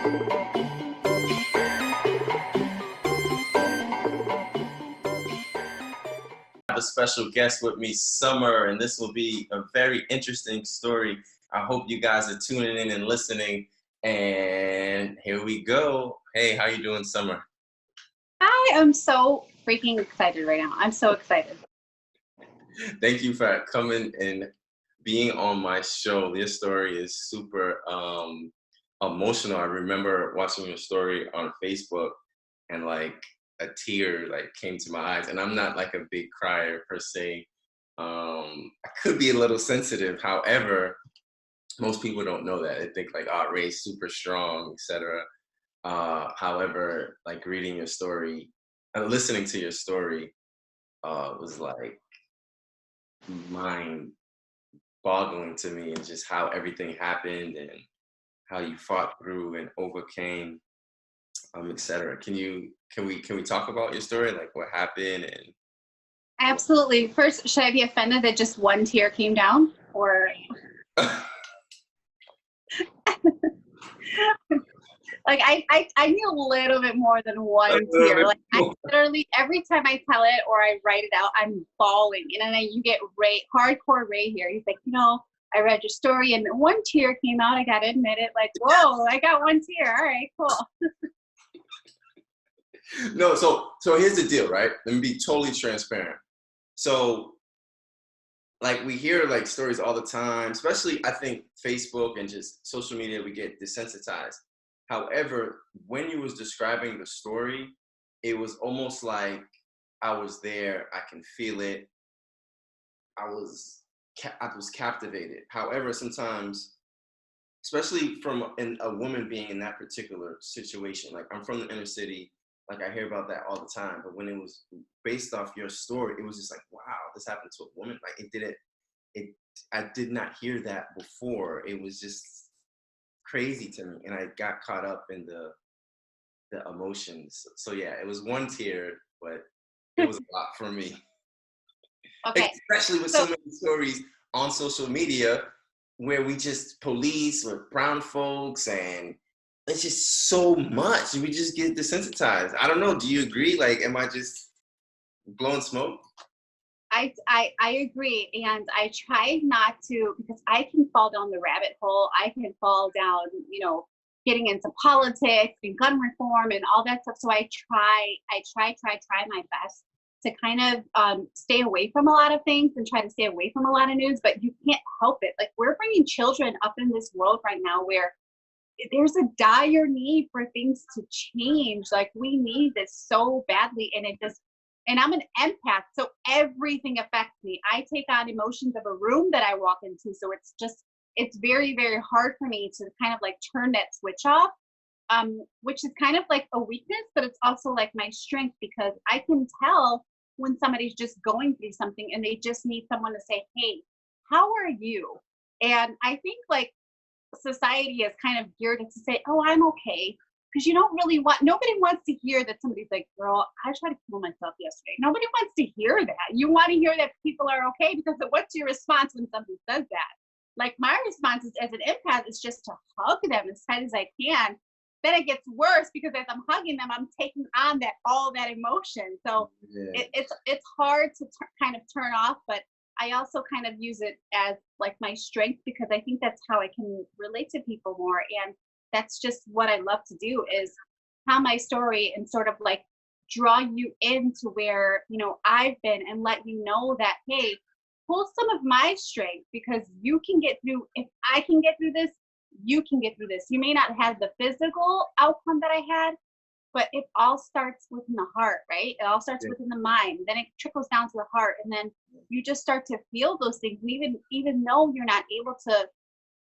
A special guest with me, Summer, and this will be a very interesting story. I hope you guys are tuning in and listening. And here we go. Hey, how you doing, Summer? I am so freaking excited right now. I'm so excited. Thank you for coming and being on my show. Your story is super emotional. I remember watching your story on Facebook and like a tear like came to my eyes, and I'm not like a big crier per se. I could be a little sensitive. However, most people don't know that. They think like, oh, Ray's super strong, etc. However, like reading your story and listening to your story was like mind boggling to me, and just how everything happened and how you fought through and overcame, etc. Can we talk about your story, like what happened? And Absolutely. First, should I be offended that just one tear came down, or like I need a little bit more than one tear. Like I literally every time I tell it or I write it out, I'm bawling. And then you get Ray, hardcore Ray here. He's like, I read your story and one tear came out. I gotta admit it. Like, whoa, I got one tear. All right, cool. No, so here's the deal, right? Let me be totally transparent. So, like we hear like stories all the time, especially I think Facebook and just social media, we get desensitized. However, when you was describing the story, it was almost like I was there. I can feel it. I was captivated. However, sometimes, especially from a woman being in that particular situation, like I'm from the inner city, like I hear about that all the time. But when it was based off your story, it was just like, wow, this happened to a woman. Like I did not hear that before. It was just crazy to me, and I got caught up in the emotions. So yeah, it was one tear, but it was a lot for me. Okay. Especially with so many stories on social media where we just police with brown folks, and it's just so much. We just get desensitized. I don't know. Do you agree? Like, am I just blowing smoke? I agree, and I try not to, because I can fall down the rabbit hole. I can fall down, getting into politics and gun reform and all that stuff. So I try my best to kind of stay away from a lot of things and try to stay away from a lot of news. But you can't help it. Like, we're bringing children up in this world right now where there's a dire need for things to change. Like, we need this so badly, and I'm an empath, so everything affects me. I take on emotions of a room that I walk into. So it's very, very hard for me to kind of like turn that switch off, which is kind of like a weakness, but it's also like my strength, because I can tell when somebody's just going through something and they just need someone to say, hey, how are you? And I think like society is kind of geared to say, oh, I'm okay. Because nobody wants to hear that somebody's like, girl, I tried to kill myself yesterday. Nobody wants to hear that. You want to hear that people are okay, because what's your response when somebody says that? Like, my response is, as an empath, is just to hug them as tight as I can. Then it gets worse, because as I'm hugging them, I'm taking on all that emotion. So yeah. It's hard to kind of turn off, but I also kind of use it as like my strength, because I think that's how I can relate to people more. And that's just what I love to do, is tell my story and sort of like draw you into where, I've been, and let you know that, hey, pull some of my strength, because you can get through. If I can get through this, you can get through this. You may not have the physical outcome that I had, but it all starts within the heart, right? It all starts within the mind. Then it trickles down to the heart, and then you just start to feel those things. And even though you're not able to,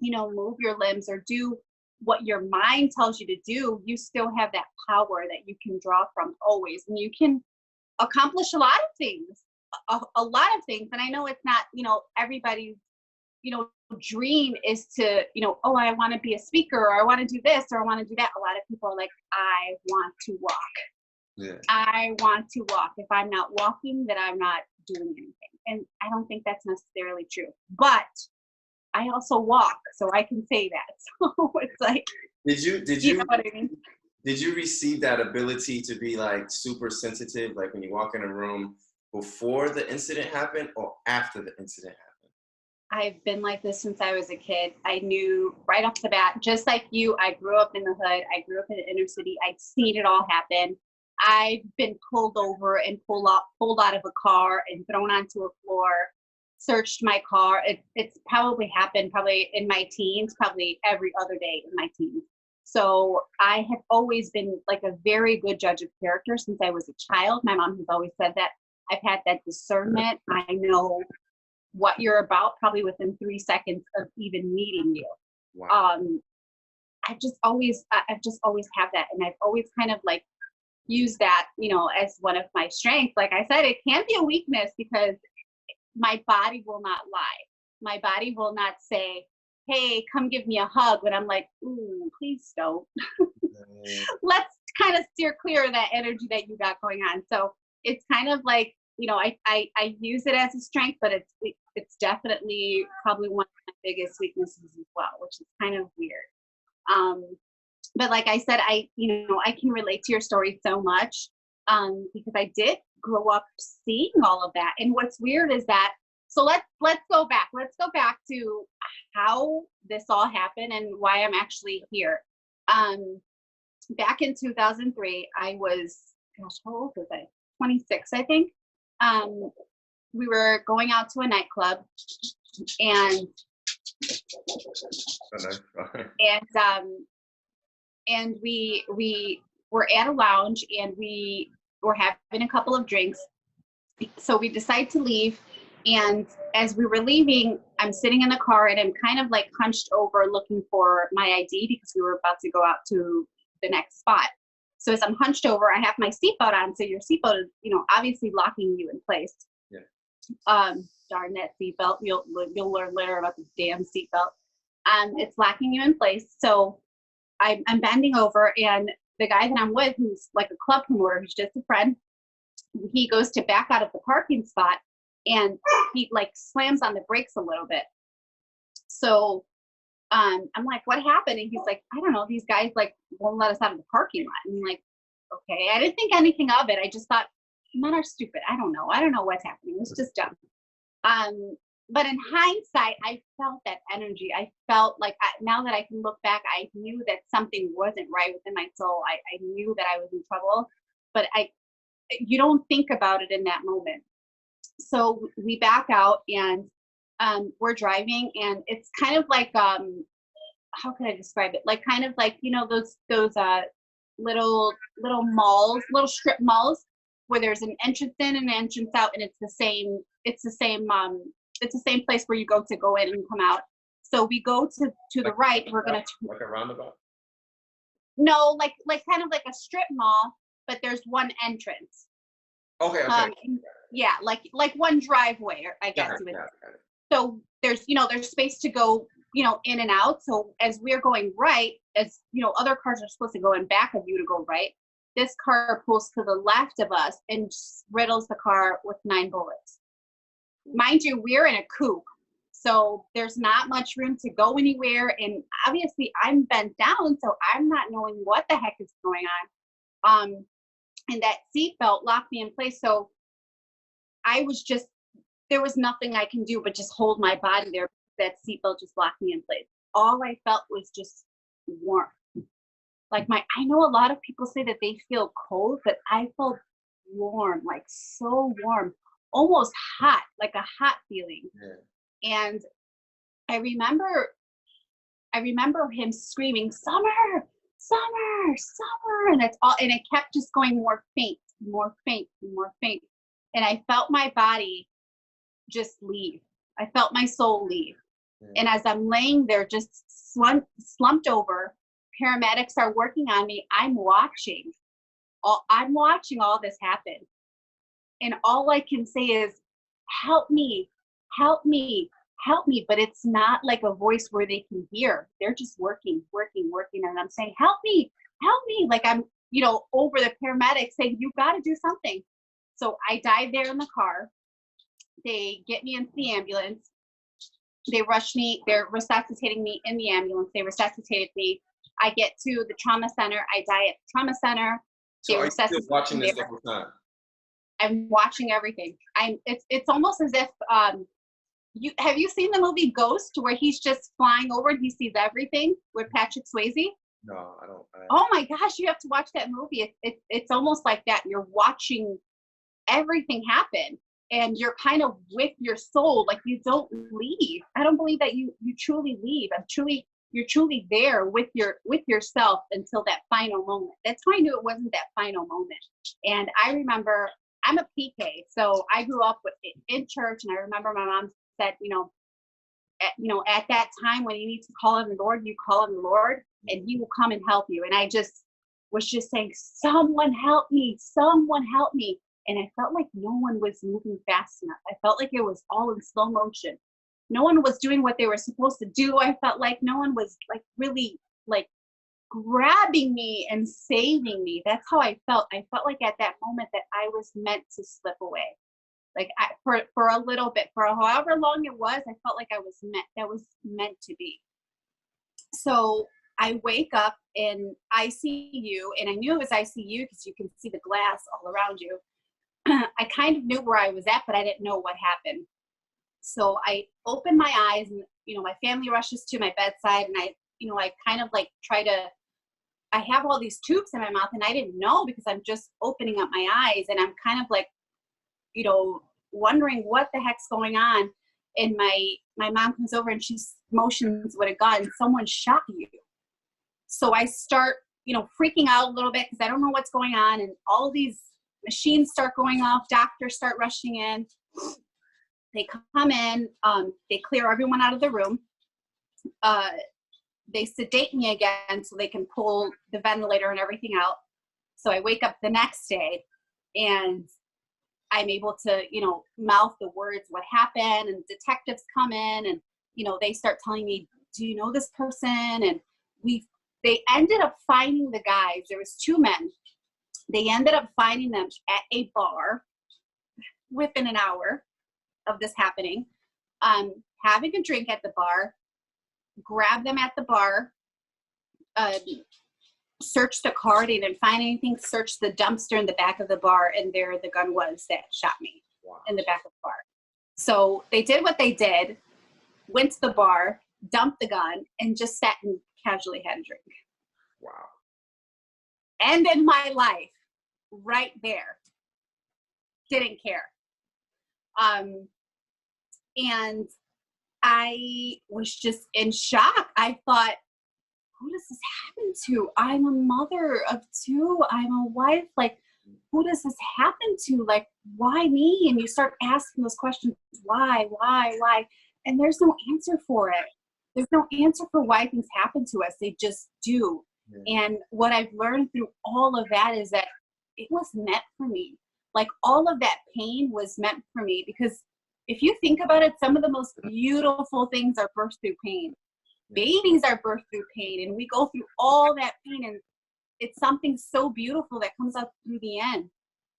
move your limbs or do what your mind tells you to do, you still have that power that you can draw from always, and you can accomplish a lot of things. A lot of things. And I know it's not, everybody's, dream is to, oh, I want to be a speaker, or I want to do this, or I want to do that. A lot of people are like, I want to walk. Yeah. I want to walk. If I'm not walking, then I'm not doing anything. And I don't think that's necessarily true. But I also walk, so I can say that. So it's like, Did You know you what I mean? did you receive that ability to be like super sensitive, like when you walk in a room before the incident happened or after the incident happened? I've been like this since I was a kid. I knew right off the bat, just like you, I grew up in the hood. I grew up in the inner city. I'd seen it all happen. I've been pulled over and pulled out of a car and thrown onto a floor, searched my car. It's probably happened probably in my teens, probably every other day in my teens. So I have always been like a very good judge of character since I was a child. My mom has always said that. I've had that discernment. I know what you're about probably within 3 seconds of even meeting you. Wow. I've just always had that, and I've always kind of like used that, as one of my strengths. Like I said, it can be a weakness because my body will not lie. My body will not say, "Hey, come give me a hug," when I'm like, "Ooh, please don't." Let's kind of steer clear of that energy that you got going on. So it's kind of like, I use it as a strength, but it's definitely probably one of my biggest weaknesses as well, which is kind of weird. Um, but like I said, I can relate to your story so much, because I did grow up seeing all of that. And what's weird is that, so let's go back. Let's go back to how this all happened and why I'm actually here. Back in 2003, I was, gosh, how old was I? 26, I think. We were going out to a nightclub, and we were at a lounge, and we were having a couple of drinks. So we decided to leave, and as we were leaving, I'm sitting in the car, and I'm kind of like hunched over looking for my ID because we were about to go out to the next spot. So as I'm hunched over, I have my seatbelt on. So your seatbelt is, obviously locking you in place. Yeah. Darn that seatbelt. You'll learn later about the damn seatbelt. It's locking you in place. So I'm bending over, and the guy that I'm with, who's like a club promoter, who's just a friend, he goes to back out of the parking spot, and he like slams on the brakes a little bit. So I'm like, what happened? And he's like, I don't know. These guys like won't let us out of the parking lot. And I'm like, okay. I didn't think anything of it. I just thought, men are stupid. I don't know what's happening. It's just dumb. But in hindsight, I felt that energy. I felt like now that I can look back, I knew that something wasn't right within my soul. I knew that I was in trouble, but you don't think about it in that moment. So we back out, and we're driving, and it's kind of like, how can I describe it? Like kind of like, those little malls, little strip malls where there's an entrance in and an entrance out, and it's the same place where you go in and come out. So we go to the right. We're gonna like a roundabout. No, like kind of like a strip mall, but there's one entrance. Okay. Yeah, like one driveway, I guess you would say. So there's space to go, in and out. So as we're going right, as other cars are supposed to go in back of you to go right, this car pulls to the left of us and riddles the car with 9 bullets. Mind you, we're in a coupe, so there's not much room to go anywhere. And obviously I'm bent down, so I'm not knowing what the heck is going on. And that seatbelt locked me in place. So there was nothing I can do but just hold my body there. That seatbelt just locked me in place. All I felt was just warmth. Like I know a lot of people say that they feel cold, but I felt warm, like so warm, almost hot, like a hot feeling. Yeah. And I remember him screaming, "Summer, Summer, Summer," and that's all. And it kept just going more faint, more faint, more faint. And I felt my body just leave. I felt my soul leave. Yeah. And as I'm laying there, just slumped over, paramedics are working on me. I'm watching all this happen. And all I can say is, help me, help me, help me. But it's not like a voice where they can hear. They're just working. And I'm saying, help me. Like I'm, over the paramedics saying, you got to do something. So I died there in the car. They get me into the ambulance. They rush me. They're resuscitating me in the ambulance. They resuscitated me. I get to the trauma center. I die at the trauma center. So are you still watching this the whole time? I'm watching everything. It's almost as if have you seen the movie Ghost, where he's just flying over and he sees everything with Patrick Swayze? No, I don't. Oh my gosh, you have to watch that movie. It's almost like that. You're watching everything happen, and you're kind of with your soul. Like, you don't leave. I don't believe that you truly leave. You're truly there with yourself until that final moment. That's how I knew it wasn't that final moment. And I remember, I'm a PK, so I grew up in church, and I remember my mom said, at that time when you need to call on the Lord, you call on the Lord, and He will come and help you. And I just was just saying, someone help me, someone help me. And I felt like no one was moving fast enough. I felt like it was all in slow motion. No one was doing what they were supposed to do. I felt like no one was like really like grabbing me and saving me. That's how I felt. I felt like at that moment that I was meant to slip away. Like for a little bit, for however long it was, I felt like I was meant to be. So I wake up in ICU, and I knew it was ICU because you can see the glass all around you. I kind of knew where I was at, but I didn't know what happened. So I open my eyes, and my family rushes to my bedside, and I kind of like I have all these tubes in my mouth, and I didn't know because I'm just opening up my eyes, and I'm kind of like, wondering what the heck's going on. And my mom comes over and she motions with a gun, someone shot you. So I start, freaking out a little bit because I don't know what's going on. And all these machines start going off. Doctors start rushing in. They come in, they clear everyone out of the room. They sedate me again so they can pull the ventilator and everything out. So I wake up the next day, and I'm able to, mouth the words, what happened, and detectives come in, and, they start telling me, do you know this person? And they ended up finding the guys. There was 2 men. They ended up finding them at a bar within an hour of this happening, having a drink at the bar, grabbed them at the bar, searched the car, they didn't find anything, searched the dumpster in the back of the bar, and there the gun was that shot me. Wow. In the back of the bar. So they did what they did, went to the bar, dumped the gun, and just sat and casually had a drink. Wow. Ended my life right there. Didn't care. And I was just in shock. I thought, who does this happen to? I'm a mother of 2. I'm a wife. Like, who does this happen to? Like, why me? And you start asking those questions. Why? And there's no answer for it. There's no answer for why things happen to us. They just do. Yeah. And what I've learned through all of that is that it was meant for me. Like, all of that pain was meant for me, because if you think about it, some of the most beautiful things are birthed through pain. Babies are birthed through pain, and we go through all that pain, and it's something so beautiful that comes out through the end.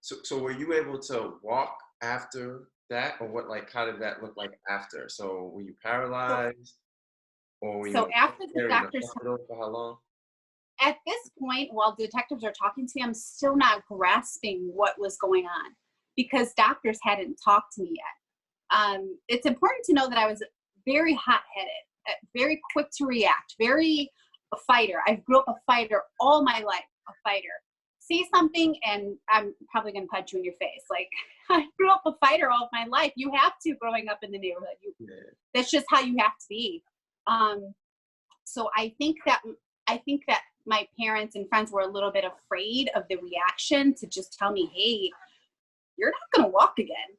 So were you able to walk after that, or what? Like, how did that look like after? So were you paralyzed, or were you after the doctors? For how long? At this point, while detectives are talking to me, I'm still not grasping what was going on because doctors hadn't talked to me yet. It's important to know that I was very hot-headed, very quick to react, very a fighter. I grew up a fighter all my life, a fighter. See something and I'm probably going to punch you in your face. Like, I grew up a fighter all of my life. You have to, growing up in the neighborhood. That's just how you have to be. So I think that my parents and friends were a little bit afraid of the reaction to just tell me, hey, you're not going to walk again.